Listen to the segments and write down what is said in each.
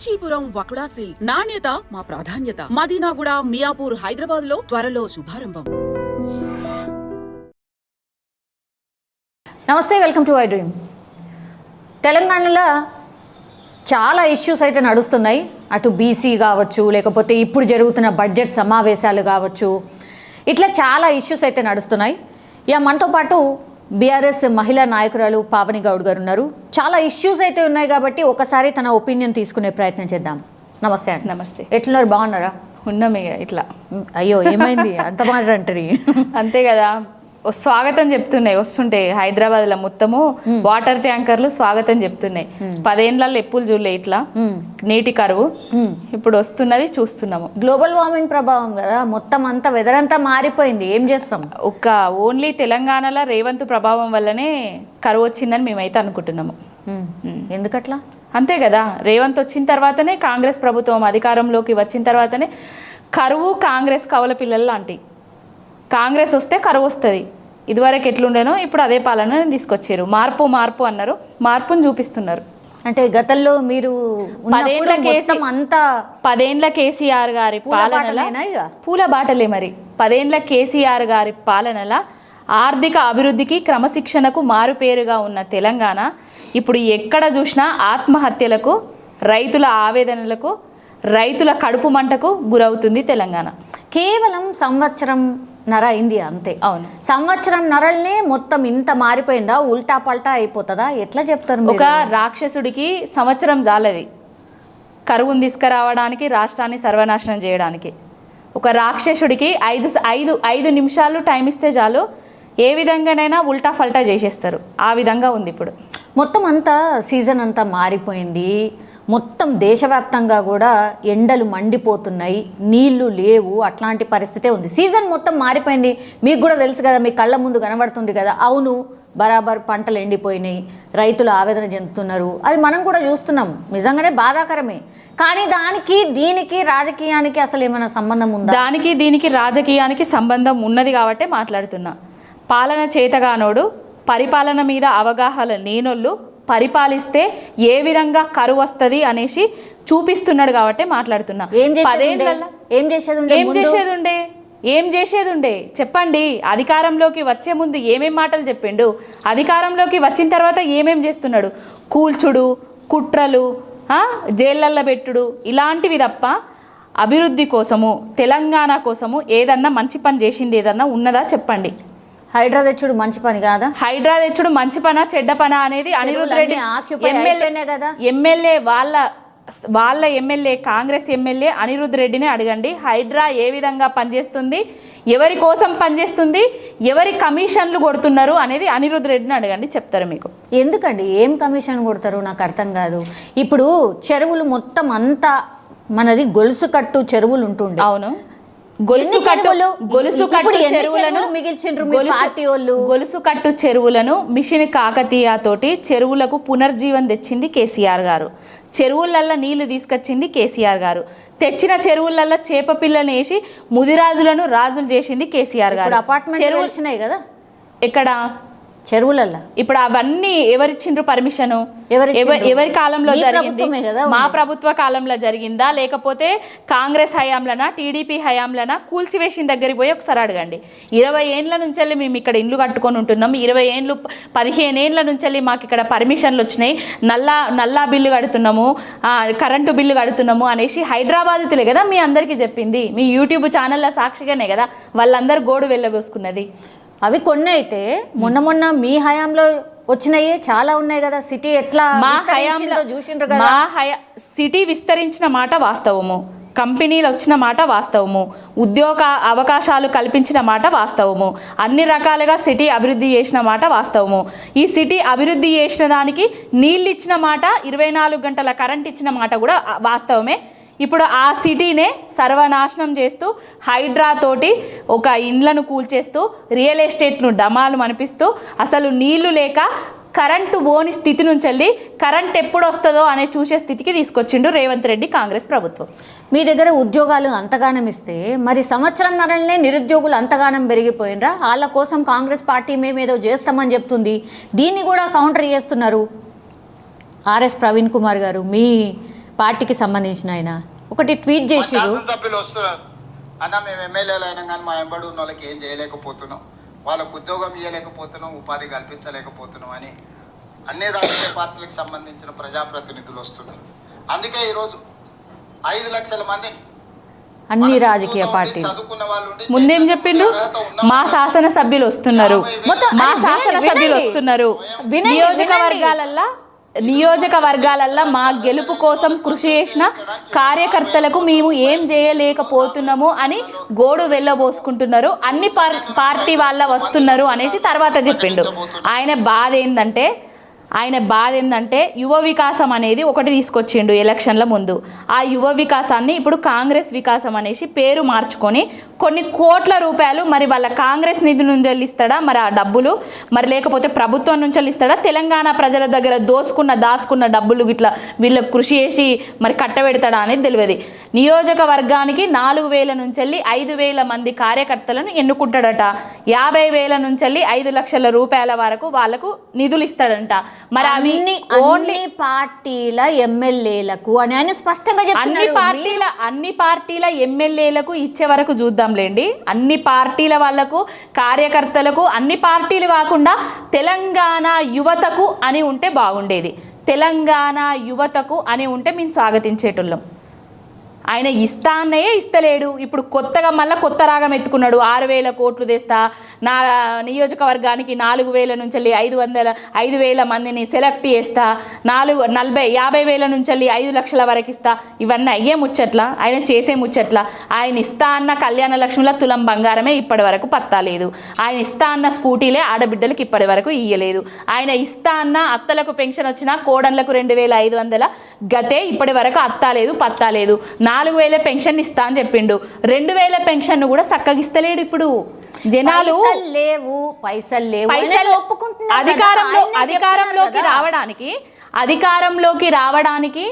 Kanchipuram వకుడా silks నాణ్యత మా ప్రాధాన్యత. మదీనాగూడ, మియాపూర్, హైదరాబాద్ లో త్వరలో శుభారంభం. నమస్తే, వెల్కమ్ టు ఐ డ్రీమ్. తెలంగాణలో చాలా ఇష్యూస్ అయితే నడుస్తున్నాయి. అటు బీసీ కావచ్చు, లేకపోతే ఇప్పుడు జరుగుతున్న బడ్జెట్ సమావేశాలు కావచ్చు, ఇట్లా చాలా ఇష్యూస్ అయితే నడుస్తున్నాయి. ఇక మనతో పాటు బీఆర్ఎస్ మహిళా నాయకురాలు పావని గౌడ్ గారు ఉన్నారు. చాలా ఇష్యూస్ అయితే ఉన్నాయి కాబట్టి ఒకసారి తన ఒపీనియన్ తీసుకునే ప్రయత్నం చేద్దాం. నమస్తే అండి. నమస్తే. ఎట్లున్నారు? బాగున్నారా? ఉన్నాం ఇక ఇట్లా. అయ్యో, ఏమైంది అంత మాట అంటారు? అంతే కదా, స్వాగతం చెప్తున్నాయి వస్తుంటే హైదరాబాద్లో మొత్తము వాటర్ ట్యాంకర్లు స్వాగతం చెప్తున్నాయి. 10 ఏళ్ళల్లో ఎప్పులు చూడలే ఇట్లా నీటి కరువు. ఇప్పుడు వస్తున్నది, చూస్తున్నాము. గ్లోబల్ వార్మింగ్ ప్రభావం కదా, మొత్తం అంతా వెదర్ అంతా మారిపోయింది. ఏం చేస్తాం? ఓన్లీ తెలంగాణలో రేవంత్ ప్రభావం వల్లనే కరువు వచ్చిందని మేమైతే అనుకుంటున్నాము. ఎందుకట్లా? అంతే కదా, రేవంత్ వచ్చిన తర్వాతనే, కాంగ్రెస్ ప్రభుత్వం అధికారంలోకి వచ్చిన తర్వాతనే కరువు కాంగ్రెస్ కవల పిల్లలు లాంటి. కాంగ్రెస్ వస్తే కరువు వస్తుంది. ఇదివరకు ఎట్లుండేనో ఇప్పుడు అదే పాలన తీసుకొచ్చారు. మార్పు మార్పు అన్నారు, మార్పును చూపిస్తున్నారు. అంటే గతంలో మీరు 10 ఏళ్ల కేసీఆర్ గారి పాలనల పూల బాటలే. మరి 10 ఏళ్ల కేసీఆర్ గారి పాలనల ఆర్థిక అభివృద్ధికి, క్రమశిక్షణకు మారుపేరుగా ఉన్న తెలంగాణ ఇప్పుడు ఎక్కడ చూసినా ఆత్మహత్యలకు, రైతుల ఆవేదనలకు, రైతుల కడుపు మంటకు గురవుతుంది తెలంగాణ. కేవలం సంవత్సరం నర అయింది అంతే. అవును, సంవత్సరం నరల్నే మొత్తం ఇంత మారిపోయిందా? ఉల్టా పల్టా అయిపోతుందా? ఎట్లా చెప్తారు? ఒక రాక్షసుడికి సంవత్సరం జాలది కరువును తీసుకురావడానికి, రాష్ట్రాన్ని సర్వనాశనం చేయడానికి. ఒక రాక్షసుడికి 5 నిమిషాలు టైం ఇస్తే చాలు, ఏ విధంగానైనా ఉల్టా ఫల్టా చేసేస్తారు. ఆ విధంగా ఉంది ఇప్పుడు. మొత్తం అంతా సీజన్ అంతా మారిపోయింది. మొత్తం దేశవ్యాప్తంగా కూడా ఎండలు మండిపోతున్నాయి, నీళ్లు లేవు, అట్లాంటి పరిస్థితే ఉంది. సీజన్ మొత్తం మారిపోయింది. మీకు కూడా తెలుసు కదా, మీ కళ్ళ ముందు కనబడుతుంది కదా. అవును, బరాబర్ పంటలు ఎండిపోయినాయి, రైతులు ఆవేదన చెందుతున్నారు. అది మనం కూడా చూస్తున్నాం. నిజంగానే బాధాకరమే. కానీ దానికి దీనికి రాజకీయానికి అసలు ఏమైనా సంబంధం ఉందా? దానికి దీనికి రాజకీయానికి సంబంధం ఉన్నది కాబట్టే మాట్లాడుతున్నా. పాలన చేతగానోడు, పరిపాలన మీద అవగాహన లేనోళ్ళు పరిపాలిస్తే ఏ విధంగా కరువు వస్తుంది అనేసి చూపిస్తున్నాడు కాబట్టి మాట్లాడుతున్నా. ఏం చేసేది ఉండే చెప్పండి. అధికారంలోకి వచ్చే ముందు ఏమేం మాటలు చెప్పిండు, అధికారంలోకి వచ్చిన తర్వాత ఏమేం చేస్తున్నాడు? కూల్చుడు, కుట్రలు, జైళ్ళల్లో పెట్టుడు, ఇలాంటివి తప్ప అభివృద్ధి కోసము, తెలంగాణ కోసము ఏదన్నా మంచి పని చేసింది ఏదన్నా ఉన్నదా చెప్పండి. హైడ్రా తెచ్చుడు మంచి పని కాదా? హైడ్రా తెచ్చుడు మంచి పనా చెడ్డ పనా అనేది అనిరుద్ధ్ రెడ్డి ఎమ్మెల్యే వాళ్ళ ఎమ్మెల్యే, కాంగ్రెస్ ఎమ్మెల్యే అనిరుద్ధ్ రెడ్డిని అడగండి. హైడ్రా ఏ విధంగా పనిచేస్తుంది, ఎవరి కోసం పనిచేస్తుంది, ఎవరి కమిషన్లు కొడుతున్నారు అనేది అనిరుద్ధ్ రెడ్డిని అడగండి, చెప్తారు మీకు. ఎందుకండి ఏం కమిషన్ కొడతారు? నాకు అర్థం కాదు. ఇప్పుడు చెరువులు మొత్తం అంతా మనది గొలుసు కట్టు చెరువులు ఉంటుండే. అవును, గొలుసు కట్టు చెరువులను మిషన్ కాకతీయ తోటి చెరువులకు పునర్జీవం తెచ్చింది కేసీఆర్ గారు. చెరువులల్లో నీళ్లు తీసుకొచ్చింది కేసీఆర్ గారు. తెచ్చిన చెరువులల్లో చేప పిల్లని వేసి ముదిరాజులను రాజులు చేసింది కేసీఆర్ గారు. చెరువులు కదా ఇక్కడ చెరువులల్లో. ఇప్పుడు అవన్నీ ఎవరిచ్చిండ్రు పర్మిషన్? ఎవరి కాలంలో జరిగింది? మా ప్రభుత్వ కాలంలో జరిగిందా, లేకపోతే కాంగ్రెస్ హయాంలనా, టీడీపీ హయాంలనా? కూల్చివేసిన దగ్గరికి పోయి ఒకసారి అడగండి. 20 ఏండ్ల నుంచి మేము ఇక్కడ ఇల్లు కట్టుకొని ఉంటున్నాం. 15 ఏండ్ల నుంచి మాకు ఇక్కడ పర్మిషన్లు వచ్చినాయి, నల్లా బిల్లు కడుతున్నాము, కరెంటు బిల్లు కడుతున్నాము అనేసి హైదరాబాద్తులే కదా మీ అందరికీ చెప్పింది. మీ యూట్యూబ్ ఛానళ్ళ సాక్షిగానే కదా వాళ్ళందరూ గోడు వెళ్ళబోసుకున్నది. అవి కొన్ని అయితే మొన్న మీ హయాంలో వచ్చినాయి చాలా ఉన్నాయి కదా. సిటీ ఎట్లా మా హయాంలో చూసిండ్రు కదా. సిటీ విస్తరించిన మాట వాస్తవము, కంపెనీలు వచ్చిన మాట వాస్తవము, ఉద్యోగ అవకాశాలు కల్పించిన మాట వాస్తవము, అన్ని రకాలుగా సిటీ అభివృద్ధి చేసిన మాట వాస్తవము. ఈ సిటీ అభివృద్ధి చేసిన దానికి నీళ్ళు ఇచ్చిన మాట, 24 గంటల కరెంట్ ఇచ్చిన మాట కూడా వాస్తవమే. ఇప్పుడు ఆ సిటీనే సర్వనాశనం చేస్తూ, హైడ్రా తోటి ఒక ఇండ్లను కూల్చేస్తూ, రియల్ ఎస్టేట్ను డమాలు మనిపిస్తూ, అసలు నీళ్లు లేక కరెంటు పోని స్థితి నుంచి వెళ్ళి కరెంట్ ఎప్పుడు వస్తుందో అనే చూసే స్థితికి తీసుకొచ్చిండు రేవంత్ రెడ్డి కాంగ్రెస్ ప్రభుత్వం. మీ దగ్గర ఉద్యోగాలు అంతగానం ఇస్తే మరి సంవత్సరం నరనే నిరుద్యోగులు అంతగానం పెరిగిపోయినరా? వాళ్ళ కోసం కాంగ్రెస్ పార్టీ మేమేదో చేస్తామని చెప్తుంది. దీన్ని కూడా కౌంటర్ చేస్తున్నారు ఆర్ఎస్ ప్రవీణ్ కుమార్ గారు, మీ పార్టీకి సంబంధించిన ఆయన ఒకటి ట్వీట్ చేసిరు. శాసనసభ్యులు వస్తున్నారు అన్న, మేము ఎమ్మెల్యేలు అయినా కానీ మా ఎంబడి ఉన్న వాళ్ళకి ఏం చేయలేకపోతున్నాం, వాళ్ళకు ఉద్యోగం ఇవ్వలేకపోతున్నాం, ఉపాధి కల్పించలేకపోతున్నాం అని అన్ని రాజకీయ పార్టీలకు సంబంధించిన ప్రజాప్రతినిధులు వస్తున్నారు. అందుకే ఈరోజు 5 లక్షల మందిని అన్ని రాజకీయ పార్టీలు చదువుకున్న వాళ్ళు ఉండి ముందేం చెప్పిండు, మా శాసనసభ్యులు వస్తున్నారు, మా శాసనసభ్యులు వస్తున్నారు, నియోజకవర్గాలల్లో మా గెలుపు కోసం కృషి చేసిన కార్యకర్తలకు మేము ఏం చేయలేకపోతున్నాము అని గోడు వెళ్ళబోసుకుంటున్నారు, అన్ని పార్టీ వాళ్ళ వస్తున్నారు అనేసి తర్వాత చెప్పిండు. ఆయన బాధ ఏంటంటే యువ వికాసం అనేది ఒకటి తీసుకొచ్చిండు ఎలక్షన్ల ముందు. ఆ యువ వికాసాన్ని ఇప్పుడు కాంగ్రెస్ వికాసం అనేసి పేరు మార్చుకొని కొన్ని కోట్ల రూపాయలు మరి వాళ్ళ కాంగ్రెస్ నిధి నుంచి ఇస్తాడా, మరి ఆ డబ్బులు మరి లేకపోతే ప్రభుత్వం నుంచి ఇస్తాడా, తెలంగాణ ప్రజల దగ్గర దాచుకున్న డబ్బులు గిట్లా వీళ్ళకి కృషి చేసి మరి కట్టబెడతాడా అనేది తెలియదు. నియోజకవర్గానికి 4,000 నుంచి 5,000 మంది కార్యకర్తలను ఎన్నుకుంటాడట. 50,000 నుంచి 5 లక్షల రూపాయల వరకు వాళ్ళకు నిధులు ఇస్తాడంట. మరి ఓన్లీ పార్టీల ఎమ్మెల్యేలకు అని ఆయన స్పష్టంగా చెప్తున్నారు. అన్ని పార్టీల ఎమ్మెల్యేలకు ఇచ్చే వరకు చూద్దాంలేండి. అన్ని పార్టీల వాళ్లకు కార్యకర్తలకు అన్ని పార్టీలు కాకుండా తెలంగాణ యువతకు అని ఉంటే బాగుండేది. తెలంగాణ యువతకు అని ఉంటే మేము స్వాగతించేటోళ్ళం. ఆయన ఇస్తలేడు. ఇప్పుడు కొత్తగా మళ్ళీ కొత్త రాగం ఎత్తుకున్నాడు. 6,000 కోట్లు తెస్తా, నా నియోజకవర్గానికి 4,000 నుంచి 5,000 మందిని సెలెక్ట్ చేస్తా, 50,000 నుంచి 5 లక్షల వరకు ఇస్తా. ఇవన్నీ అయ్యే ముచ్చట్ల, ఆయన చేసే ముచ్చట్ల. ఆయన ఇస్తా అన్న కళ్యాణ లక్ష్మిల తులం బంగారమే ఇప్పటి వరకు పత్తాలేదు. ఆయన ఇస్తా అన్న స్కూటీలే ఆడబిడ్డలకు ఇప్పటి వరకు ఇయ్యలేదు. ఆయన ఇస్తా అన్న అత్తలకు పెన్షన్ వచ్చినా కోడళ్లకు 2,500 గటే ఇప్పటి వరకు అత్తాలేదు పత్తాలేదు. 4,000 పెన్షన్ ఇస్తా అని చెప్పిండు. 2,000 పెన్షన్ కూడా చక్కగిస్తలేడు. ఇప్పుడు జనాలు పైసలు లేవు అధికారంలోకి రావడానికి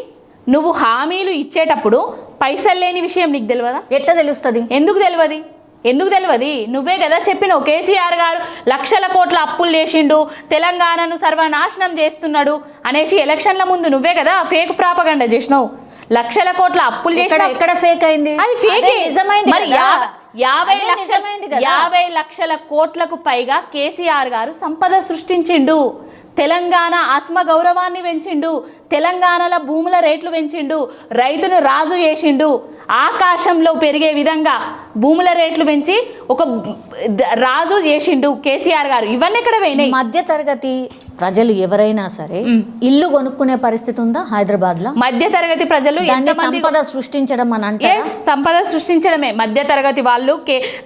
నువ్వు హామీలు ఇచ్చేటప్పుడు పైసలు లేని విషయం నీకు తెలియదా? ఎట్లా తెలుస్తుంది? ఎందుకు తెలియదు? నువ్వే కదా చెప్పినావు. కేసీఆర్ గారు లక్షల కోట్ల అప్పులు చేసిండు, తెలంగాణను సర్వనాశనం చేస్తున్నాడు అనేసి ఎలక్షన్ల ముందు నువ్వే కదా ఫేక్ ప్రాపగండా చేసినావు. లక్షల కోట్ల అప్పులు చేసిన ఎక్కడ ఫేక్ అయింది? అది ఫేక్. మరి 50 లక్షల కోట్లకు పైగా కేసీఆర్ గారు సంపద సృష్టించిండు. తెలంగాణ ఆత్మగౌరవాన్ని పెంచిండు. తెలంగాణలో భూముల రేట్లు పెంచిండు. రైతును రాజు చేసిండు. ఆకాశంలో పెరిగే విధంగా భూముల రేట్లు పెంచి ఒక రాజు చేసిండు కేసీఆర్ గారు. ఇవన్నీ ఎక్కడ పోయినాయి? మధ్య తరగతి ప్రజలు ఎవరైనా సరే ఇల్లు కొనుక్కునే పరిస్థితి ఉందా హైదరాబాద్ లో? మధ్య తరగతి ప్రజలు సంపద సృష్టించడం అని అంటే సంపద సృష్టించడమే. మధ్య తరగతి వాళ్ళు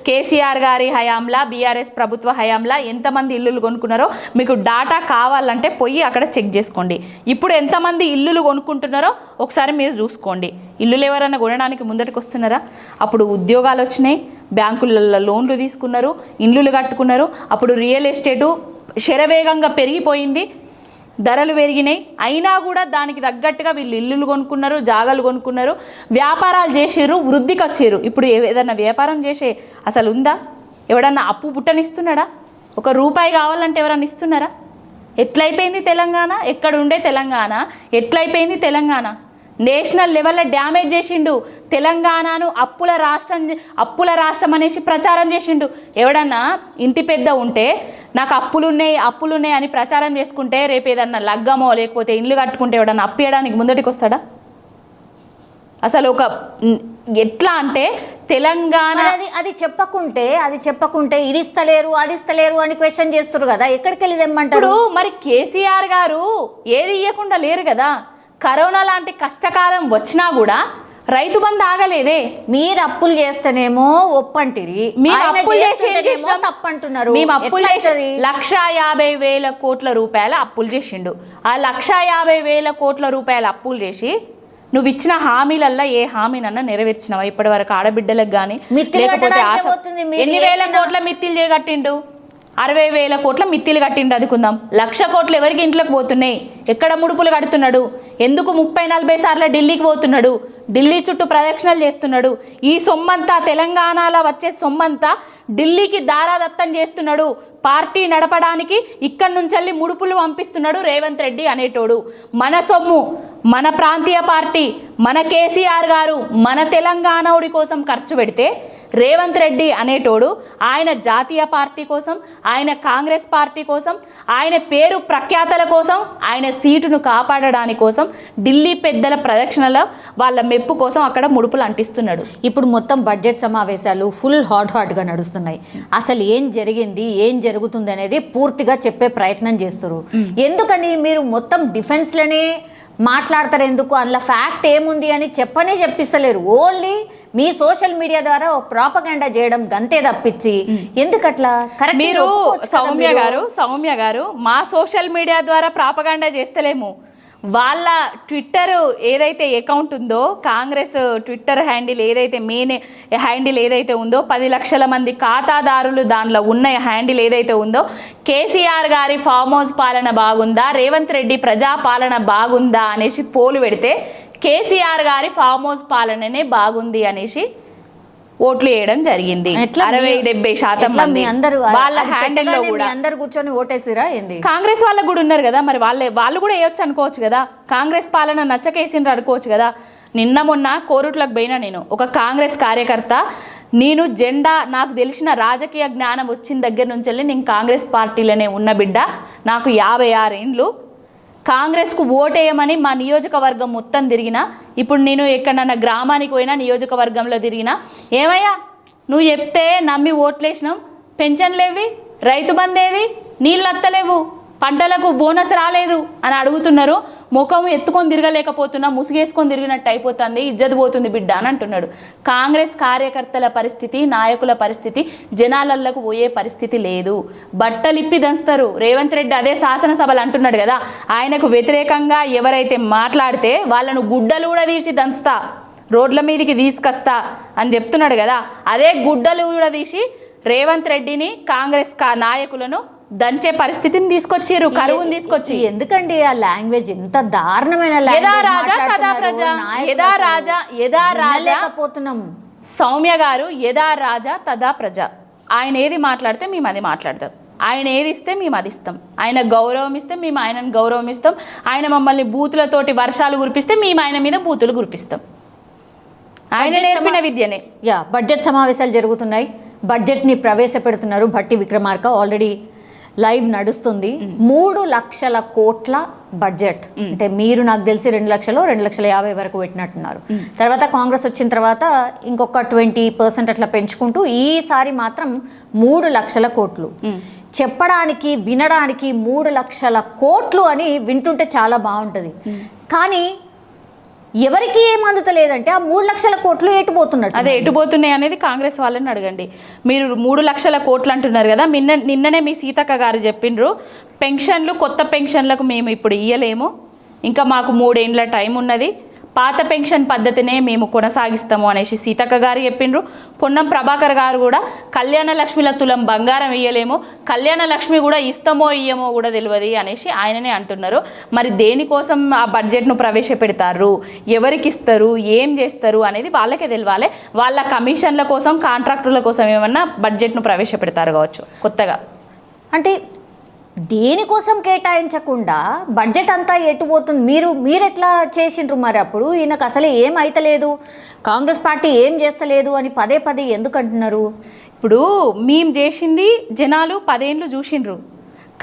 కేసీఆర్ గారి హయాంలా, బీఆర్ఎస్ ప్రభుత్వ హయాంలా ఎంతమంది ఇల్లులు కొనుక్కున్నారో మీకు డాటా కావాలంటే పోయి అక్కడ చెక్ చేసుకోండి. ఇప్పుడు ఎంతమంది ఇల్లులు కొనుక్కుంటున్నారో ఒకసారి మీరు చూసుకోండి. ఇల్లులు ఎవరైనా కొనడానికి ముందటికి వస్తున్నారా? అప్పుడు ఉద్యోగాలు వచ్చినాయి, బ్యాంకులలో లోన్లు తీసుకున్నారు, ఇల్లులు కట్టుకున్నారు. అప్పుడు రియల్ ఎస్టేటు శరవేగంగా పెరిగిపోయింది, ధరలు పెరిగినాయి. అయినా కూడా దానికి తగ్గట్టుగా వీళ్ళు ఇల్లులు కొనుక్కున్నారు, జాగాలు కొనుక్కున్నారు, వ్యాపారాలు చేసారు, వృద్ధికి వచ్చారు. ఇప్పుడు ఏదన్నా వ్యాపారం చేసే అసలు ఉందా? ఎవడన్నా అప్పు పుట్టనిస్తున్నాడా? ₹1 కావాలంటే ఎవరన్నా ఇస్తున్నారా? ఎట్లయిపోయింది తెలంగాణ? ఎక్కడుండే తెలంగాణ ఎట్లయిపోయింది తెలంగాణ? నేషనల్ లెవెల్లో డ్యామేజ్ చేసిండు తెలంగాణను. అప్పుల రాష్ట్రం అనేసి ప్రచారం చేసిండు. ఎవడన్నా ఇంటి పెద్ద ఉంటే నాకు అప్పులున్నాయి అని ప్రచారం చేసుకుంటే రేపు ఏదన్నా లగ్గమో లేకపోతే ఇల్లు కట్టుకుంటే ఎవడన్నా అప్పియడానికి ముందటికి వస్తాడా? అసలు ఒక ఎట్లా అంటే తెలంగాణ అది చెప్పకుంటే ఇది ఇస్తలేరు అది ఇస్తలేరు అని క్వశ్చన్ చేస్తారు కదా. ఎక్కడికి వెళ్ళి తెమ్మంటారు? మరి కేసీఆర్ గారు ఏది ఇవ్వకుండా లేరు కదా. కరోనా లాంటి కష్టకాలం వచ్చినా కూడా రైతు బంధు ఆగలేదే. మీరు అప్పులు చేస్తేనేమో ఒప్పంటిరి, తప్పంటున్నారు. మేము అప్పులు చేసి 1,50,000 కోట్ల రూపాయల అప్పులు చేసిండు. ఆ 1,50,000 కోట్ల రూపాయల అప్పులు చేసి నువ్వు ఇచ్చిన హామీలల్లా ఏ హామీనన్నా నెరవేర్చినావా ఇప్పటి వరకు? ఆడబిడ్డలకు కానీ లేకపోతే ఎన్ని వేల కోట్ల మిత్తిలు చేయగట్టిండు? 60,000 కోట్ల మిత్తిలు కట్టిండు అనుకుందాం, 1,00,000 కోట్లు ఎవరికి ఇంట్లోకి పోతున్నాయి? ఎక్కడ ముడుపులు కడుతున్నాడు? ఎందుకు 30-40 సార్లు ఢిల్లీకి పోతున్నాడు? ఢిల్లీ చుట్టూ ప్రదక్షిణలు చేస్తున్నాడు. ఈ సొమ్మంతా తెలంగాణలో వచ్చే సొమ్మంతా ఢిల్లీకి దారాదత్తం చేస్తున్నాడు. పార్టీ నడపడానికి ఇక్కడి నుంచి ముడుపులు పంపిస్తున్నాడు రేవంత్ రెడ్డి అనేటోడు. మన సొమ్ము, మన ప్రాంతీయ పార్టీ, మన కేసీఆర్ గారు మన తెలంగాణోడి కోసం ఖర్చు పెడితే రేవంత్ రెడ్డి అనేటోడు ఆయన జాతీయ పార్టీ కోసం, ఆయన కాంగ్రెస్ పార్టీ కోసం, ఆయన పేరు ప్రఖ్యాతల కోసం, ఆయన సీటును కాపాడడానికి కోసం ఢిల్లీ పెద్దల ప్రదక్షిణలో వాళ్ళ మెప్పు కోసం అక్కడ ముడుపులు అంటిస్తున్నాడు. ఇప్పుడు మొత్తం బడ్జెట్ సమావేశాలు ఫుల్ హాట్గా నడుస్తున్నాయి. అసలు ఏం జరిగింది, ఏం జరుగుతుంది అనేది పూర్తిగా చెప్పే ప్రయత్నం చేస్తారు. ఎందుకని మీరు మొత్తం డిఫెన్స్లోనే మాట్లాడతారు? ఎందుకు? అందులో ఫ్యాక్ట్ ఏముంది అని చెప్పిస్తలేరు. ఓన్లీ మీ సోషల్ మీడియా ద్వారా ప్రాపగండా చేయడం గంతే తప్పించి ఎందుకట్లా? కరెక్ట్. మీరు సౌమ్య గారు మా సోషల్ మీడియా ద్వారా ప్రాపగండా చేస్తలేము. వాళ్ళ ట్విట్టర్ ఏదైతే అకౌంట్ ఉందో, కాంగ్రెస్ ట్విట్టర్ హ్యాండిల్ ఏదైతే మెయిన్ హ్యాండిల్ ఏదైతే ఉందో, 10 లక్షల మంది ఖాతాదారులు దానిలో ఉన్న హ్యాండిల్ ఏదైతే ఉందో, కేసీఆర్ గారి ఫామ్ హౌస్ పాలన బాగుందా, రేవంత్ రెడ్డి ప్రజా పాలన బాగుందా అనేసి పోలు పెడితే కేసీఆర్ గారి ఫామ్ హౌస్ పాలననే బాగుంది అనేసి ఓట్లు వేయడం జరిగింది. 60-70% మంది వాళ్ళ హ్యాండిల్ లో కూడా అందరు కూర్చొని ఓటేసిరా ఏంది? కాంగ్రెస్ వాళ్ళకు కూడా ఉన్నారు కదా, మరి వాళ్ళు కూడా వేయొచ్చు అనుకోవచ్చు కదా. కాంగ్రెస్ పాలన నచ్చకేసిండ్రు అనుకోవచ్చు కదా. నిన్న మొన్న కోరుట్లకు పోయినా నేను ఒక కాంగ్రెస్ కార్యకర్త, నేను జెండా నాకు తెలిసిన రాజకీయ జ్ఞానం వచ్చిన దగ్గర నుంచి నేను కాంగ్రెస్ పార్టీలోనే ఉన్న బిడ్డ, నాకు 56 ఏండ్లు, కాంగ్రెస్కు ఓటేయమని మా నియోజకవర్గం మొత్తం తిరిగినా, ఇప్పుడు నేను ఎక్కడన్నా గ్రామానికి పోయినా నియోజకవర్గంలో తిరిగినా, ఏమయ్యా నువ్వు చెప్తే నమ్మి ఓట్లేసినాం, పెన్షన్లేవి, రైతు బందేది, నీళ్ళు అత్తలేవు, పంటలకు బోనస్ రాలేదు అని అడుగుతున్నారు. ముఖం ఎత్తుకొని తిరగలేకపోతున్నా, ముసుగేసుకొని తిరిగినట్టు అయిపోతుంది, ఇజ్జత్ పోతుంది బిడ్డ అని అంటున్నాడు. కాంగ్రెస్ కార్యకర్తల పరిస్థితి, నాయకుల పరిస్థితి జనాలకు పోయే పరిస్థితి లేదు. బట్టలిప్పి దంచుతారు. రేవంత్ రెడ్డి అదే శాసనసభలు అంటున్నాడు కదా, ఆయనకు వ్యతిరేకంగా ఎవరైతే మాట్లాడితే వాళ్ళను గుడ్డలు కూడా తీసి దంచుతా, రోడ్ల మీదకి తీసుకొస్తా అని చెప్తున్నాడు కదా, అదే గుడ్డలు కూడా తీసి రేవంత్ రెడ్డిని కాంగ్రెస్ నాయకులను దంచే పరిస్థితిని తీసుకొచ్చారు, కరువుని తీసుకొచ్చి. ఎందుకండి ఆ లాంగ్వేజ్ ఎంత దారుణమైన లేకపోతున్నాం. సౌమ్య గారు యదా రాజా తదా ప్రజ, ఆయన ఏది మాట్లాడితే మేము అది మాట్లాడతాం, ఆయన ఏది ఇస్తే మేము అది ఇస్తాం, ఆయన గౌరవం ఇస్తే మేము ఆయనను గౌరవం ఇస్తాం, ఆయన మమ్మల్ని బూతులతోటి వర్షాలు కురిపిస్తే మేము ఆయన మీద బూతులు కురిపిస్తాం. ఆయన నేర్పిన విద్యనే. బడ్జెట్ సమావేశాలు జరుగుతున్నాయి, బడ్జెట్ని ప్రవేశపెడుతున్నారు. భట్టి విక్రమార్క ఆల్రెడీ లైవ్ నడుస్తుంది. 3 లక్షల కోట్ల బడ్జెట్ అంటే మీరు నాకు తెలిసి 2 లక్షలు 2,50,000 వరకు పెట్టినట్టున్నారు. తర్వాత కాంగ్రెస్ వచ్చిన తర్వాత ఇంకొక 20% అట్లా పెంచుకుంటూ ఈసారి మాత్రం 3 లక్షల కోట్లు. చెప్పడానికి వినడానికి 3 లక్షల కోట్లు అని వింటుంటే చాలా బాగుంటుంది, కానీ ఎవరికి ఏం అందుతలేదంటే ఆ 3 లక్షల కోట్లు ఎటుపోతున్నట్టు. అదే ఎటుపోతున్నాయి అనేది కాంగ్రెస్ వాళ్ళని అడగండి. మీరు 3 లక్షల కోట్లు అంటున్నారు కదా, నిన్ననే మీ సీతక్క గారు చెప్పిండ్రు, పెన్షన్లు కొత్త పెన్షన్లకు మేము ఇప్పుడు ఇయ్యలేము, ఇంకా మాకు 3 ఏండ్ల టైం ఉన్నది, పాత పెన్షన్ పద్ధతినే మేము కొనసాగిస్తాము అనేసి సీతక్క గారు చెప్పిండ్రు. పొన్నం ప్రభాకర్ గారు కూడా కళ్యాణ లక్ష్మిల తులం బంగారం ఇయ్యలేము, కళ్యాణ లక్ష్మి కూడా ఇస్తామో ఇయ్యమో కూడా తెలియదు అనేసి ఆయననే అంటున్నారు. మరి దేనికోసం ఆ బడ్జెట్ను ప్రవేశపెడతారు, ఎవరికి ఇస్తారు, ఏం చేస్తారు అనేది వాళ్ళకే తెలియాలి. వాళ్ళ కమిషన్ల కోసం, కాంట్రాక్టుల కోసం ఏమన్నా బడ్జెట్ను ప్రవేశపెడతారు కావచ్చు కొత్తగా. అంటే దేనికోసం కేటాయించకుండా బడ్జెట్ అంతా ఎటుపోతుంది? మీరు ఎట్లా చేసిండ్రు మరి? అప్పుడు ఈయనకు అసలు ఏం అయితలేదు, కాంగ్రెస్ పార్టీ ఏం చేస్తలేదు అని పదే ఎందుకు అంటున్నారు? ఇప్పుడు మేము చేసింది జనాలు 10 ఏళ్ళు చూసిండ్రు,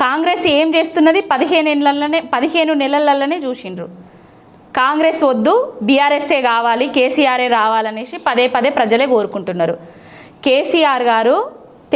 కాంగ్రెస్ ఏం చేస్తున్నది 15 నెలలలోనే చూసిండ్రు. కాంగ్రెస్ వద్దు, బీఆర్ఎస్ఏ కావాలి, కేసీఆర్ఏ రావాలనేసి పదే ప్రజలే కోరుకుంటున్నారు. కేసీఆర్ గారు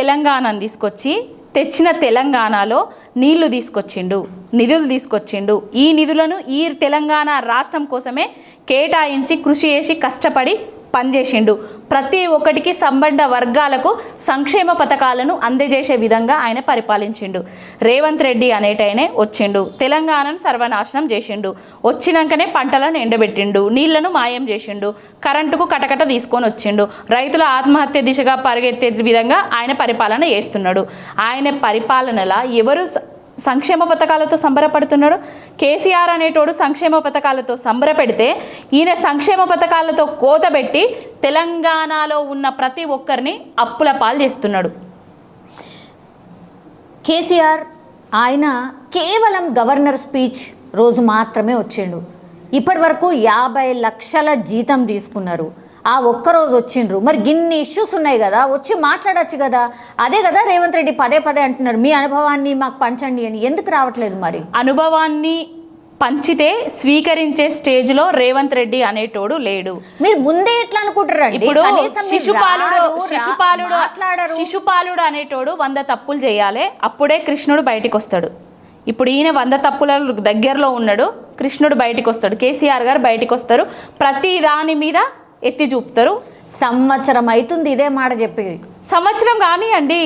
తెలంగాణను తీసుకొచ్చి తెచ్చిన తెలంగాణలో నీళ్లు తీసుకొచ్చిండు, నిధులు తీసుకొచ్చిండు. ఈ నిధులను ఈ తెలంగాణ రాష్ట్రం కోసమే కేటాయించి కృషి చేసి కష్టపడి పనిచేసిండు. ప్రతి ఒక్కటికి సంబంధ వర్గాలకు సంక్షేమ పథకాలను అందజేసే విధంగా ఆయన పరిపాలించిండు. రేవంత్ రెడ్డి అనేటైనే వచ్చిండు, తెలంగాణను సర్వనాశనం చేసిండు. వచ్చినాకనే పంటలను ఎండబెట్టిండు, నీళ్లను మాయం చేసిండు, కరెంటుకు కటకట తీసుకొని వచ్చిండు, రైతుల ఆత్మహత్య దిశగా పరిగెత్తే విధంగా ఆయన పరిపాలన చేస్తున్నాడు. ఆయన పరిపాలనలా ఎవరు సంక్షేమ పథకాలతో సంబరపడుతున్నాడు? కేసీఆర్ అనేటోడు సంక్షేమ పథకాలతో సంబరపెడితే ఈయన సంక్షేమ పథకాలతో కోతబెట్టి తెలంగాణలో ఉన్న ప్రతి ఒక్కరిని అప్పుల పాలు చేస్తున్నాడు. కేసీఆర్ ఆయన కేవలం గవర్నర్ స్పీచ్ రోజు మాత్రమే వచ్చిండు. ఇప్పటి వరకు 50 లక్షల జీతం తీసుకున్నారు. ఆ ఒక్కరోజు వచ్చిండ్రు. మరి గిన్ని ఇష్యూస్ ఉన్నాయి కదా, వచ్చి మాట్లాడచ్చు కదా. అదే కదా రేవంత్ రెడ్డి పదే పదే అంటున్నారు, మీ అనుభవాన్ని మాకు పంచండి అని. ఎందుకు రావట్లేదు మరి? అనుభవాన్ని పంచితే స్వీకరించే స్టేజ్లో రేవంత్ రెడ్డి అనేటోడు లేడు. మీరు ముందే ఎట్లా అనుకుంటారండి? ఇప్పుడు శిశుపాలుడు అనేటోడు 100 తప్పులు చేయాలి, అప్పుడే కృష్ణుడు బయటికి వస్తాడు. ఇప్పుడు ఈయన 100 తప్పుల దగ్గరలో ఉన్నాడు, కృష్ణుడు బయటికి వస్తాడు, కేసీఆర్ గారు బయటికి వస్తారు, ప్రతి దాని మీద ఎత్తి చూపుతారు. సంవత్సరం అవుతుంది ఇదే మాట చెప్పి. సంవత్సరం కానివ్వండి,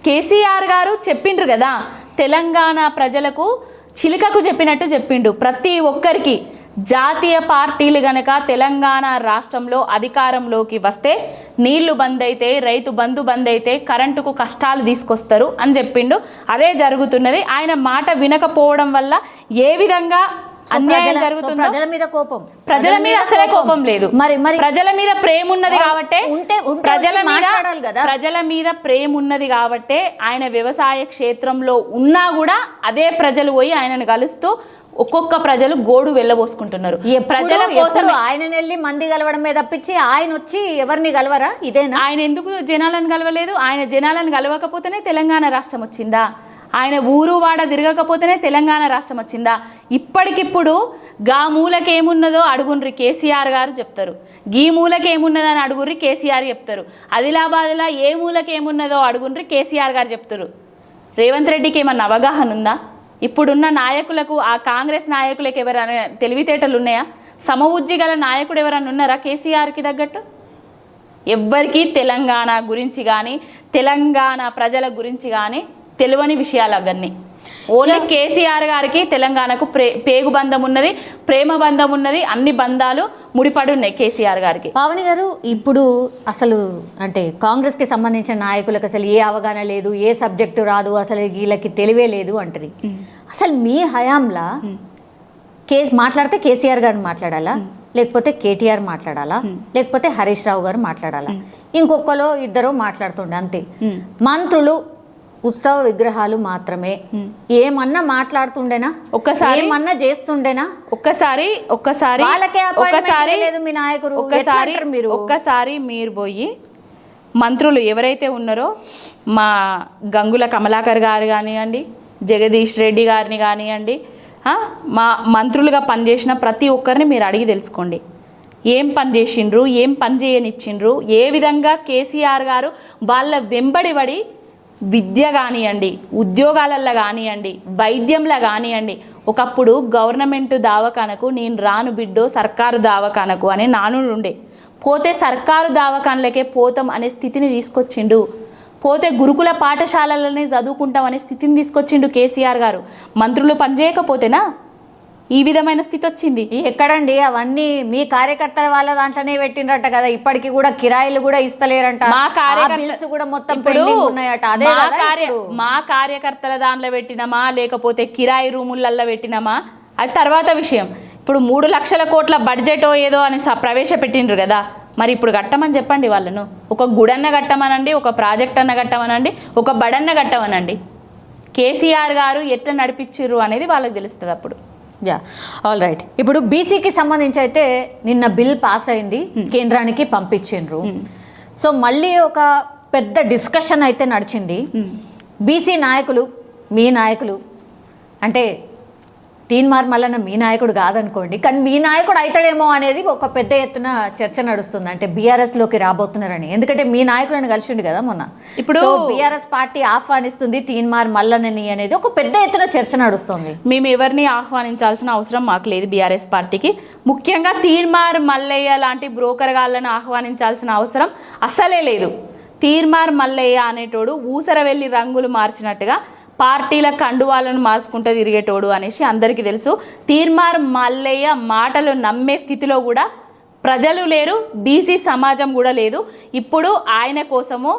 కేసీఆర్ గారు చెప్పిండ్రు కదా, తెలంగాణ ప్రజలకు చిలుకకు చెప్పినట్టు చెప్పిండు. ప్రతి ఒక్కరికి జాతీయ పార్టీలు గనక తెలంగాణ రాష్ట్రంలో అధికారంలోకి వస్తే నీళ్లు బంద్ అయితే, రైతు బంధు బంద్ అయితే, కరెంటుకు కష్టాలు తీసుకొస్తారు అని చెప్పిండు. అదే జరుగుతున్నది. ఆయన మాట వినకపోవడం వల్ల ఏ విధంగా అన్యాయం జరుగుతుందో, ప్రజల మీద కోపం, ప్రజల మీద అసలే కోపం లేదు. మరి ప్రజల మీద ప్రేమ ఉన్నది కాబట్టి, ప్రజల మీద ప్రేమ ఉన్నది కాబట్టి ఆయన వ్యవసాయ క్షేత్రంలో ఉన్నా కూడా అదే ప్రజలు పోయి ఆయనను కలుస్తూ ఒక్కొక్క ప్రజలు గోడు వెళ్ళబోసుకుంటున్నారు. ప్రజల కోసం ఆయన వెళ్ళి మంది కలవడమే తప్పించి ఆయన వచ్చి ఎవరిని కలవరా? ఇదేనా? ఆయన ఎందుకు జనాలను కలవలేదు? ఆయన జనాలను కలవకపోతేనే తెలంగాణ రాష్ట్రం వచ్చిందా? ఆయన ఊరు వాడ తిరగకపోతేనే తెలంగాణ రాష్ట్రం వచ్చిందా? ఇప్పటికిప్పుడు గా మూలకేమున్నదో అడుగుండ్రి, కేసీఆర్ గారు చెప్తారు. గీ మూలకేమున్నదని అడుగుర్రి, కేసీఆర్ చెప్తారు. ఆదిలాబాద్లో ఏ మూలకేమున్నదో అడుగుండ్రి, కేసీఆర్ గారు చెప్తారు. రేవంత్ రెడ్డికి ఏమన్నా అవగాహన ఉందా? ఇప్పుడున్న నాయకులకు, ఆ కాంగ్రెస్ నాయకులకు ఎవరైనా తెలివితేటలు ఉన్నాయా? సమవుజ్జి గల నాయకుడు ఎవరైనా ఉన్నారా కేసీఆర్కి తగ్గట్టు? ఎవ్వరికీ తెలంగాణ గురించి కానీ, తెలంగాణ ప్రజల గురించి కానీ తెలియని విషయాలు అవన్నీ. ఓన్లీ కేసీఆర్ గారికి తెలంగాణకు పేగు బంధం ఉన్నది, ప్రేమ బంధం ఉన్నది, అన్ని బంధాలు ముడిపడి ఉన్నాయి కేసీఆర్ గారికి. పావని గారు, ఇప్పుడు అసలు అంటే కాంగ్రెస్కి సంబంధించిన నాయకులకు అసలు ఏ అవగాహన లేదు, ఏ సబ్జెక్టు రాదు, అసలు వీళ్ళకి తెలివే లేదు అంటారు. అసలు మీ హయాంలా మాట్లాడితే కేసీఆర్ గారిని మాట్లాడాలా, లేకపోతే కేటీఆర్ మాట్లాడాలా, లేకపోతే హరీష్ రావు గారు మాట్లాడాలా? ఇంకొకరు ఇద్దరు మాట్లాడుతుండే అంతే. మంత్రులు ఉత్సవ విగ్రహాలు మాత్రమే. ఏమన్నా మాట్లాడుతుండేనా? ఒక్కసారి ఏమన్నా చేస్తుండేనా? ఒక్కసారి మీ నాయకుడు ఒక్కసారి మీరు పోయి మంత్రులు ఎవరైతే ఉన్నారో, మా గంగుల కమలాకర్ గారు కానివ్వండి, జగదీష్ రెడ్డి గారిని కానివ్వండి, మా మంత్రులుగా పనిచేసిన ప్రతి ఒక్కరిని మీరు అడిగి తెలుసుకోండి. ఏం పని చేసిండ్రు, ఏం పని చేయనిచ్చిండ్రు, ఏ విధంగా కేసీఆర్ గారు వాళ్ళ వెంబడిబడి విద్య కానివ్వండి, ఉద్యోగాలల్లో కానివ్వండి, వైద్యంలో కానివ్వండి. ఒకప్పుడు గవర్నమెంట్ దవాఖానకు నేను రాను బిడ్డో సర్కారు దవాఖానకు అనే నానుడు ఉండే. పోతే సర్కారు దవాఖానలకే పోతాం అనే స్థితిని తీసుకొచ్చిండు. పోతే గురుకుల పాఠశాలలనే చదువుకుంటాం అనే స్థితిని తీసుకొచ్చిండు కేసీఆర్ గారు. మంత్రులు పనిచేయకపోతేనా ఈ విధమైన స్థితి వచ్చింది? ఎక్కడండి అవన్నీ? మీ కార్యకర్తల వాళ్ళ దాంట్లోనే పెట్టినట్ట కదా, ఇప్పటికి కూడా కిరాయిలు కూడా ఇస్తలేరంట, మా కార్యకర్తలు కూడా మొత్తం పెండింగ్ ఉన్నాయట. అదే మా కార్యకర్తల దాంట్లో పెట్టినామా లేకపోతే కిరాయి రూములల్లో పెట్టినామా అది తర్వాత విషయం. ఇప్పుడు 3 లక్షల కోట్ల బడ్జెట్ ఏదో అని ప్రవేశపెట్టిండ్రు కదా, మరి ఇప్పుడు కట్టమని చెప్పండి వాళ్ళను. ఒక గుడన్న కట్టమనండి, ఒక ప్రాజెక్ట్ అన్న కట్టమనండి, ఒక బడన్న కట్టమనండి. కేసీఆర్ గారు ఎట్లా నడిపించారు అనేది వాళ్ళకి తెలుస్తుంది అప్పుడు. Yeah, all right. ఇప్పుడు బీసీకి సంబంధించి అయితే నిన్న బిల్ పాస్ అయింది, కేంద్రానికి పంపించిండ్రు. సో మళ్ళీ ఒక పెద్ద డిస్కషన్ అయితే నడిచింది. బీసీ నాయకులు, మీ నాయకులు అంటే తీన్మార్ మల్లన్న మీ నాయకుడు కాదనుకోండి, కానీ మీ నాయకుడు అవుతాడేమో అనేది ఒక పెద్ద ఎత్తున చర్చ నడుస్తుంది. అంటే బీఆర్ఎస్ లోకి రాబోతున్నారని. ఎందుకంటే మీ నాయకులను కలిసిండు కదా మొన్న. ఇప్పుడు బీఆర్ఎస్ పార్టీ ఆహ్వానిస్తుంది తీన్మార్ మల్లన్నని అనేది ఒక పెద్ద ఎత్తున చర్చ నడుస్తుంది. మేము ఎవరిని ఆహ్వానించాల్సిన అవసరం మాకు లేదు బీఆర్ఎస్ పార్టీకి. ముఖ్యంగా తీన్మార్ మల్లయ్య లాంటి బ్రోకర్ గాళ్ళను ఆహ్వానించాల్సిన అవసరం అస్సలే లేదు. తీన్మార్ మల్లయ్య అనేటోడు ఊసర వెళ్ళి రంగులు మార్చినట్టుగా పార్టీల కండువాలను మార్చుకుంటూ తిరిగేటోడు అనేసి అందరికీ తెలుసు. తీన్మార్ మల్లయ్య మాటలు నమ్మే స్థితిలో కూడా ప్రజలు లేరు, బీసీ సమాజం కూడా లేదు. ఇప్పుడు ఆయన కోసము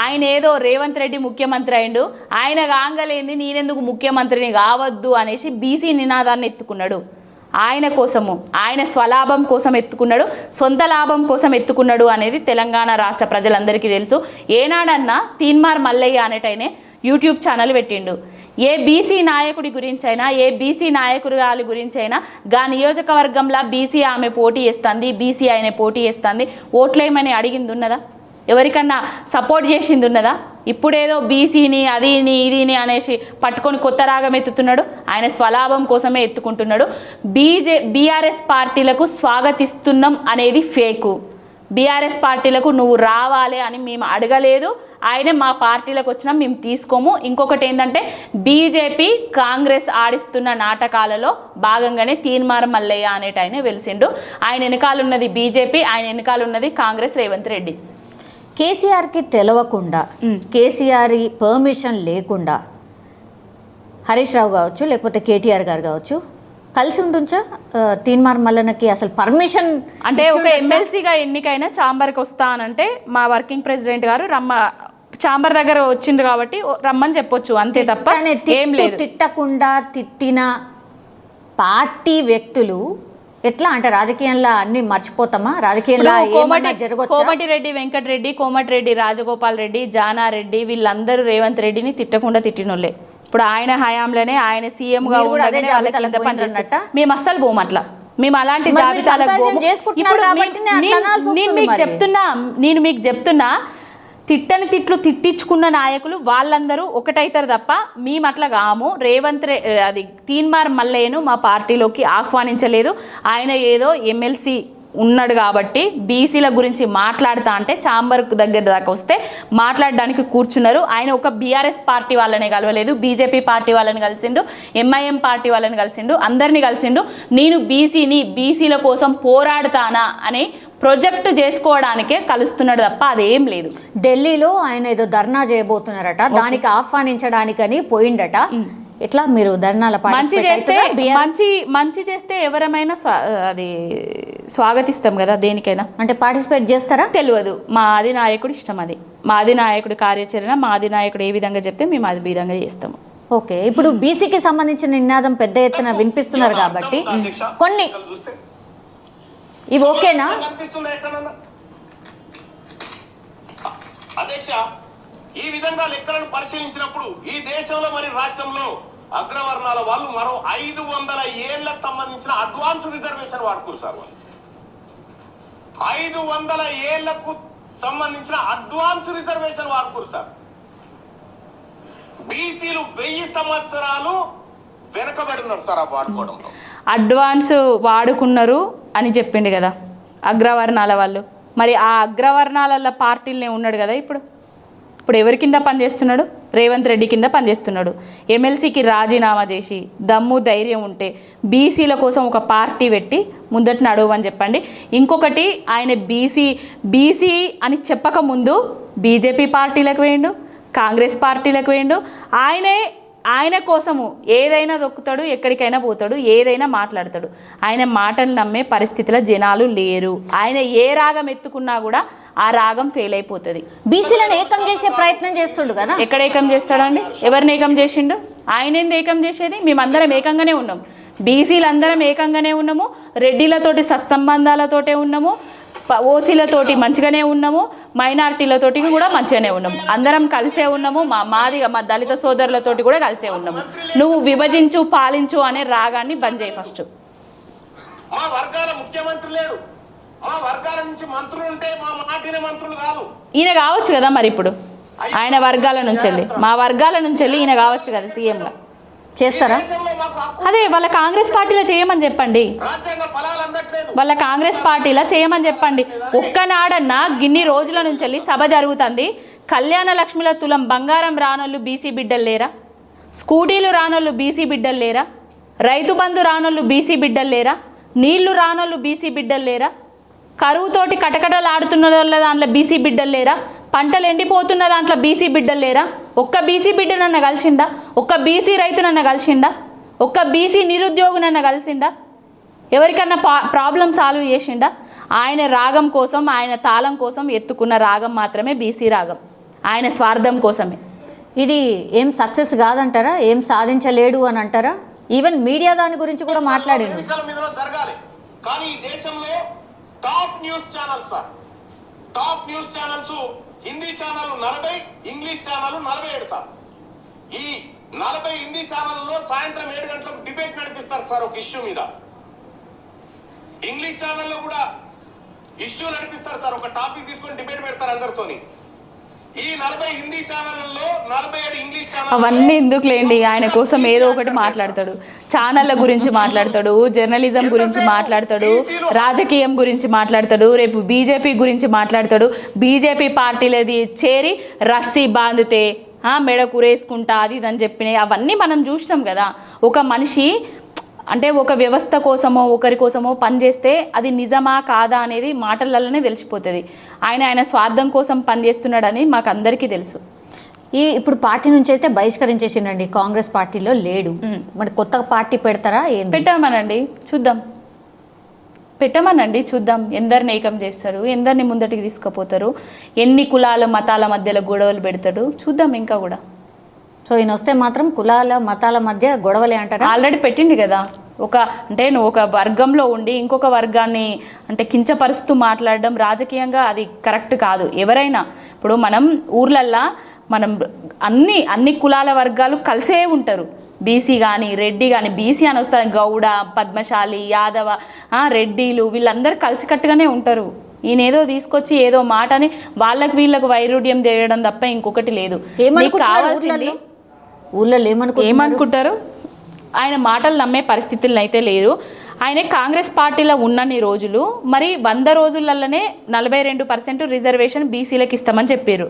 ఆయన ఏదో రేవంత్ రెడ్డి ముఖ్యమంత్రి అయిండు, ఆయన కాంగలేంది నేనెందుకు ముఖ్యమంత్రిని కావద్దు అనేసి బీసీ నినాదాన్ని ఎత్తుకున్నాడు. ఆయన కోసము, ఆయన స్వలాభం కోసం ఎత్తుకున్నాడు, సొంత లాభం కోసం ఎత్తుకున్నాడు అనేది తెలంగాణ రాష్ట్ర ప్రజలందరికీ తెలుసు. ఏనాడన్నా తీన్మార్ మల్లయ్య అనేటైనే యూట్యూబ్ ఛానల్ పెట్టిండు. ఏ బీసీ నాయకుడి గురించైనా, ఏ బీసీ నాయకురాలి గురించైనా గా నియోజకవర్గంలో బీసీ ఆమె పోటీ చేస్తుంది, బీసీ ఆయన పోటీ చేస్తుంది, ఓట్లేమని అడిగింది ఉన్నదా? ఎవరికన్నా సపోర్ట్ చేసింది ఉన్నదా? ఇప్పుడేదో బీసీని అదిని ఇదిని అనేసి పట్టుకొని కొత్త రాగం ఎత్తుతున్నాడు. ఆయన స్వలాభం కోసమే ఎత్తుకుంటున్నాడు. బీఆర్ఎస్ పార్టీలకు స్వాగతిస్తున్నాం అనేది ఫేకు. బీఆర్ఎస్ పార్టీలకు నువ్వు రావాలి అని మేము అడగలేదు. ఆయన మా పార్టీలకు వచ్చినా మేము తీసుకోము. ఇంకొకటి ఏంటంటే బీజేపీ కాంగ్రెస్ ఆడిస్తున్న నాటకాలలో భాగంగానే తీన్మార్ మల్లయ్య అనేట ఆయన వెలిసిండు. ఆయన వెనకాలన్నది బీజేపీ, ఆయన వెనకాలన్నది కాంగ్రెస్, రేవంత్ రెడ్డి. కేసీఆర్కి తెలవకుండా, కేసీఆర్ పర్మిషన్ లేకుండా హరీష్ రావు కావచ్చు, లేకపోతే కేటీఆర్ గారు కావచ్చు కలిసి ఉంటుంచా తీన్మార్ మల్లన్నకి? అసలు పర్మిషన్ అంటే ఒక ఎమ్మెల్సీగా ఎన్నికైనా ఛాంబర్కి వస్తానంటే మా వర్కింగ్ ప్రెసిడెంట్ గారు ఛాంబర్ దగ్గర వచ్చిండ్రు కాబట్టి రమ్మని చెప్పొచ్చు, అంతే తప్ప ఏం లేదు. తిట్టకుండా తిట్టిన పార్టీ వ్యక్తులు ఎట్లా అంటే రాజకీయంలో అన్ని మర్చిపోతామా? రాజకీయంలో కోమటిరెడ్డి వెంకటరెడ్డి, కోమటిరెడ్డి రాజగోపాల్ రెడ్డి, జానారెడ్డి వీళ్ళందరూ రేవంత్ రెడ్డిని తిట్టకుండా తిట్టినోళ్ళే. ఇప్పుడు ఆయన హయాంలోనే ఆయన సీఎం గా ఉండగానే వాళ్ళకి కింద పని చేసినట్ట మేము అస్సలు పోము అట్లా. మేము అలాంటి జాబితాలకు నేను మీకు చెప్తున్నా తిట్టని తిట్లు తిట్టించుకున్న నాయకులు వాళ్ళందరూ ఒకటైతారు తప్ప మేము అట్లా కాము. అది తీన్మార్ మల్లయ్యను మా పార్టీలోకి ఆహ్వానించలేదు. ఆయన ఏదో ఎమ్మెల్సీ ఉన్నాడు కాబట్టి బీసీల గురించి మాట్లాడుతా అంటే ఛాంబర్ దగ్గర దాకా వస్తే మాట్లాడడానికి కూర్చున్నారు. ఆయన ఒక బీఆర్ఎస్ పార్టీ వాళ్ళని కలవలేదు, బీజేపీ పార్టీ వాళ్ళని కలిసిండు, ఎంఐఎం పార్టీ వాళ్ళని కలిసిండు, అందరినీ కలిసిండు. నేను బీసీల కోసం పోరాడుతానా అని ప్రొజెక్ట్ చేసుకోవడానికే కలుస్తున్నాడు తప్ప అదేం లేదు. ఢిల్లీలో ఆయన ఏదో ధర్నా చేయబోతున్నారట, దానికి ఆహ్వానించడానికని పోయిండట. ఎట్లా మీరు ధర్నాల మంచి చేస్తే ఎవరమైనా అది స్వాగతిస్తాం కదా, దేనికైనా. అంటే పార్టిసిపేట్ చేస్తారా తెలియదు. మా అధినాయకుడు ఇష్టం, అది మా అధినాయకుడి కార్యాచరణ. మా అధినాయకుడు ఏ విధంగా చెప్తే మేము అది విధంగా చేస్తాము. ఓకే, ఇప్పుడు బీసీకి సంబంధించిన నినాదం పెద్ద ఎత్తున వినిపిస్తున్నారు కాబట్టి కొన్ని ఇవి ఓకేనా? అధ్యక్ష, ఈ విధంగా లెక్కలను పరిశీలించినప్పుడు ఈ దేశంలో మరి రాష్ట్రంలో అగ్రవర్ణాల వాళ్ళు మరో 500 ఏళ్లకు సంబంధించిన అడ్వాన్స్ రిజర్వేషన్ వాడుకోరు సార్. వాళ్ళు 500 ఏళ్లకు సంబంధించిన అడ్వాన్స్ రిజర్వేషన్ వాడుకోరు సార్. బీసీలు 1000 సంవత్సరాలు వెనకబడి ఉన్నారు సార్ ఆ వాడుకోవడంలో. అడ్వాన్స్ వాడుకున్నారు అని చెప్పిండు కదా అగ్రవర్ణాల వాళ్ళు. మరి ఆ అగ్రవర్ణాల పార్టీలనే ఉన్నాడు కదా ఇప్పుడు ఎవరి కింద పనిచేస్తున్నాడు? రేవంత్ రెడ్డి కింద పనిచేస్తున్నాడు. ఎమ్మెల్సీకి రాజీనామా చేసి దమ్ము ధైర్యం ఉంటే బీసీల కోసం ఒక పార్టీ పెట్టి ముందట నడవని చెప్పండి. ఇంకొకటి, ఆయన బీసీ అని చెప్పక ముందు బీజేపీ పార్టీలకు వేయండు, కాంగ్రెస్ పార్టీలకు వేయండు. ఆయన కోసము ఏదైనా దొక్కుతాడు, ఎక్కడికైనా పోతాడు, ఏదైనా మాట్లాడతాడు. ఆయన మాటలు నమ్మే పరిస్థితిలో జనాలు లేరు. ఆయన ఏ రాగం ఎత్తుకున్నా కూడా ఆ రాగం ఫెయిల్ అయిపోతుంది. బీసీలను ఏకం చేసే ప్రయత్నం చేస్తుండు కదా. ఎక్కడ ఏకం చేస్తాడండి? ఎవరిని ఏకం చేసిండు? ఆయన ఏంది ఏకం చేసేది? మేమందరం ఏకంగానే ఉన్నాం, బీసీలు అందరం ఏకంగానే ఉన్నాము, రెడ్డిలతోటి సత్సంబంధాలతోటే ఉన్నాము, ఓసీలతోటి మంచిగానే ఉన్నాము, మైనార్టీలతోటి కూడా మంచిగానే ఉన్నాము, అందరం కలిసే ఉన్నాము. మా దళిత సోదరులతోటి కూడా కలిసే ఉన్నాము. నువ్వు విభజించు పాలించు అనే రాగాన్ని బంద్ చేయి ఫస్ట్. మా వర్గాల ముఖ్యమంత్రి లేడు, మా వర్గాల నుంచి మంత్రులు ఉంటే మా మాటినే మంత్రులు కాదు. ఈయన కావచ్చు కదా మరి ఇప్పుడు ఆయన వర్గాల నుంచి వెళ్ళి, మా వర్గాల నుంచి వెళ్ళి ఈయన కావచ్చు కదా సీఎంగా. చేస్తారా? ఈ దేశంలో మాకు హక్కు అదే వాళ్ళ కాంగ్రెస్ పార్టీలో చేయమని చెప్పండి, రాజ్యాంగ ఫలాలు అందట్లేదు. వాళ్ళ కాంగ్రెస్ పార్టీలో చేయమని చెప్పండి. ఒక్కనాడన్నా గిన్ని రోజుల నుంచి వెళ్ళి సభ జరుగుతుంది, కళ్యాణ లక్ష్మిల తులం బంగారం రానోళ్ళు బీసీ బిడ్డలు లేరా? స్కూటీలు రానోళ్ళు బీసీ బిడ్డలు లేరా? రైతు బంధు రానోళ్ళు బీసీ బిడ్డలు లేరా? నీళ్లు రానోళ్ళు బీసీ బిడ్డలు లేరా? కరువుతోటి కటకటలు ఆడుతున్న వాళ్ళ దాంట్లో బీసీ బిడ్డలు లేరా? పంటలు ఎండిపోతున్న దాంట్లో బీసీ బిడ్డలు లేరా? ఒక్క బీసీ బిడ్డనన్న కలిసిండా? ఒక్క బీసీ రైతునన్న కలిసిండా? ఒక్క బీసీ నిరుద్యోగునన్న కలిసిండా? ఎవరికన్నా ప్రాబ్లం సాల్వ్ చేసిండా? ఆయన రాగం కోసం, ఆయన తాళం కోసం ఎత్తుకున్న రాగం మాత్రమే బీసీ రాగం, ఆయన స్వార్థం కోసమే. ఇది ఏం సక్సెస్ కాదంటారా? ఏం సాధించలేడు అని అంటారా? ఈవెన్ మీడియా దాని గురించి కూడా మాట్లాడింది. ఎన్నికల మీద జరగాలి, కానీ ఈ దేశంలో top news channels sir, top news channels Hindi channel 40, English channel 47 sir. ఈ 40 హిందీ ఛానల్లో సాయంత్రం 7 గంటలకు డిబేట్ నడిపిస్తారు సార్ ఒక ఇష్యూ మీద. ఇంగ్లీష్ ఛానల్లో కూడా ఇష్యూ నడిపిస్తారు సార్, ఒక టాపిక్ తీసుకొని డిబేట్ పెడతారు అందరితోని. ఈ 40 హిందీ ఛానల్లో 47 ఇంగ్లీష్ ఛానల్. అవన్నీ ఎందుకులేండి, ఆయన కోసం ఏదో ఒకటి మాట్లాడతాడు, ఛానళ్ళ గురించి మాట్లాడతాడు, జర్నలిజం గురించి మాట్లాడతాడు, రాజకీయం గురించి మాట్లాడతాడు, రేపు బీజేపీ గురించి మాట్లాడతాడు. బీజేపీ పార్టీలది చేరి రస్సీ బాంధితే మెడ కురేసుకుంటా అది ఇదని చెప్పినాయి, అవన్నీ మనం చూసినాం కదా. ఒక మనిషి అంటే ఒక వ్యవస్థ కోసమో ఒకరి కోసమో పనిచేస్తే అది నిజమా కాదా అనేది మాటలలోనే తెలిసిపోతుంది. ఆయన స్వార్థం కోసం పనిచేస్తున్నాడని మాకు అందరికీ తెలుసు. ఇప్పుడు పార్టీ నుంచి అయితే బహిష్కరించేసిండండి, కాంగ్రెస్ పార్టీలో లేడు. మరి కొత్త పార్టీ పెడతారా? పెట్టమనండి చూద్దాం, పెట్టమనండి చూద్దాం. ఎందరిని ఏకం చేస్తారు, ఎందరిని ముందటికి తీసుకుపోతారు, ఎన్ని కులాల మతాల మధ్యలో గొడవలు పెడతాడు చూద్దాం. ఇంకా కూడా సో ఈయన వస్తే మాత్రం కులాల మతాల మధ్య గొడవలే అంటారా? ఆల్రెడీ పెట్టింది కదా. అంటే నువ్వు ఒక వర్గంలో ఉండి ఇంకొక వర్గాన్ని అంటే కించపరుస్తూ మాట్లాడడం రాజకీయంగా అది కరెక్ట్ కాదు. ఎవరైనా ఇప్పుడు మనం ఊర్లల్లా మనం అన్ని కులాల వర్గాలు కలిసే ఉంటారు. బీసీ కానీ రెడ్డి కానీ, బీసీ అని వస్తారు గౌడ, పద్మశాలి, యాదవ, రెడ్డిలు వీళ్ళందరూ కలిసికట్టుగానే ఉంటారు. ఈయన ఏదో తీసుకొచ్చి ఏదో మాటని వాళ్ళకి వీళ్ళకు వైరుధ్యం చేయడం తప్ప ఇంకొకటి లేదు. కావాల్సింది ఊళ్ళో ఏమనుకుంటారు, ఆయన మాటలు నమ్మే పరిస్థితుల్లో అయితే లేరు. ఆయన కాంగ్రెస్ పార్టీలో ఉన్నన్ని రోజులు మరి 100 రోజులలోనే 42% రిజర్వేషన్ బీసీలకు ఇస్తామని చెప్పారు.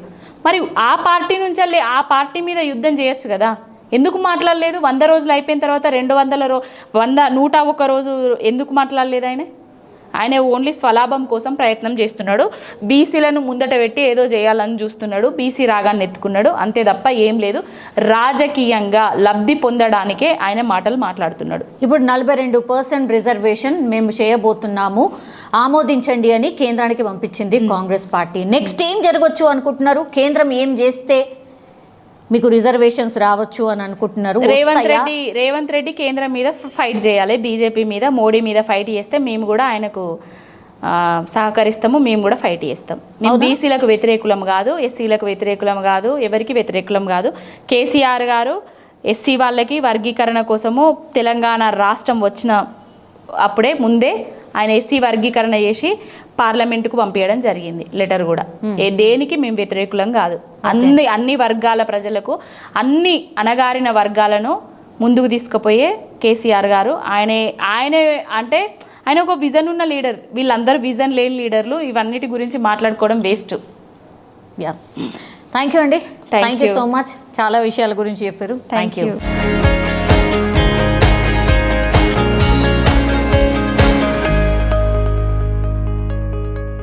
మరి ఆ పార్టీ నుంచి వెళ్ళి ఆ పార్టీ మీద యుద్ధం చేయొచ్చు కదా, ఎందుకు మాట్లాడలేదు? 100 రోజులు అయిపోయిన తర్వాత 101 రోజు ఎందుకు మాట్లాడలేదు? ఆయన ఓన్లీ స్వలాభం కోసం ప్రయత్నం చేస్తున్నాడు. బీసీలను ముందట పెట్టి ఏదో చేయాలని చూస్తున్నాడు, బీసీ రాగాన్ని ఎత్తుకున్నాడు అంతే తప్ప ఏం లేదు. రాజకీయంగా లబ్ధి పొందడానికే ఆయన మాటలు మాట్లాడుతున్నాడు. ఇప్పుడు 42% రిజర్వేషన్ మేము చేయబోతున్నాము, ఆమోదించండి అని కేంద్రానికి పంపించింది కాంగ్రెస్ పార్టీ. నెక్స్ట్ ఏం జరగవచ్చు అనుకుంటున్నారు? కేంద్రం ఏం చేస్తే మీకు రిజర్వేషన్స్ రావచ్చు అని అనుకుంటున్నారు? రేవంత్ రెడ్డి కేంద్రం మీద ఫైట్ చేయాలి, బీజేపీ మీద, మోడీ మీద ఫైట్ చేస్తే మేము కూడా ఆయనకు సహకరిస్తాము, మేము కూడా ఫైట్ చేస్తాం. మేము బీసీలకు వ్యతిరేకులం కాదు, ఎస్సీలకు వ్యతిరేకులం కాదు, ఎవరికి వ్యతిరేకులం కాదు. కేసీఆర్ గారు ఎస్సీ వాళ్ళకి వర్గీకరణ కోసము తెలంగాణ రాష్ట్రం వచ్చిన అప్పుడే ముందే ఆయన ఎస్సీ వర్గీకరణ చేసి పార్లమెంటుకు పంపించడం జరిగింది లెటర్ కూడా. దేనికి మేము వ్యతిరేకులం కాదు. అన్ని వర్గాల ప్రజలకు, అన్ని అణగారిన వర్గాలను ముందుకు తీసుకుపోయే కేసీఆర్ గారు. ఆయనే అంటే ఆయన ఒక విజన్ ఉన్న లీడర్. వీళ్ళందరూ విజన్ లేని లీడర్లు. ఇవన్నిటి గురించి మాట్లాడుకోవడం వేస్ట్. థ్యాంక్ యూ అండి, థ్యాంక్ యూ సో మచ్. చాలా విషయాల గురించి చెప్పారు. Thank you.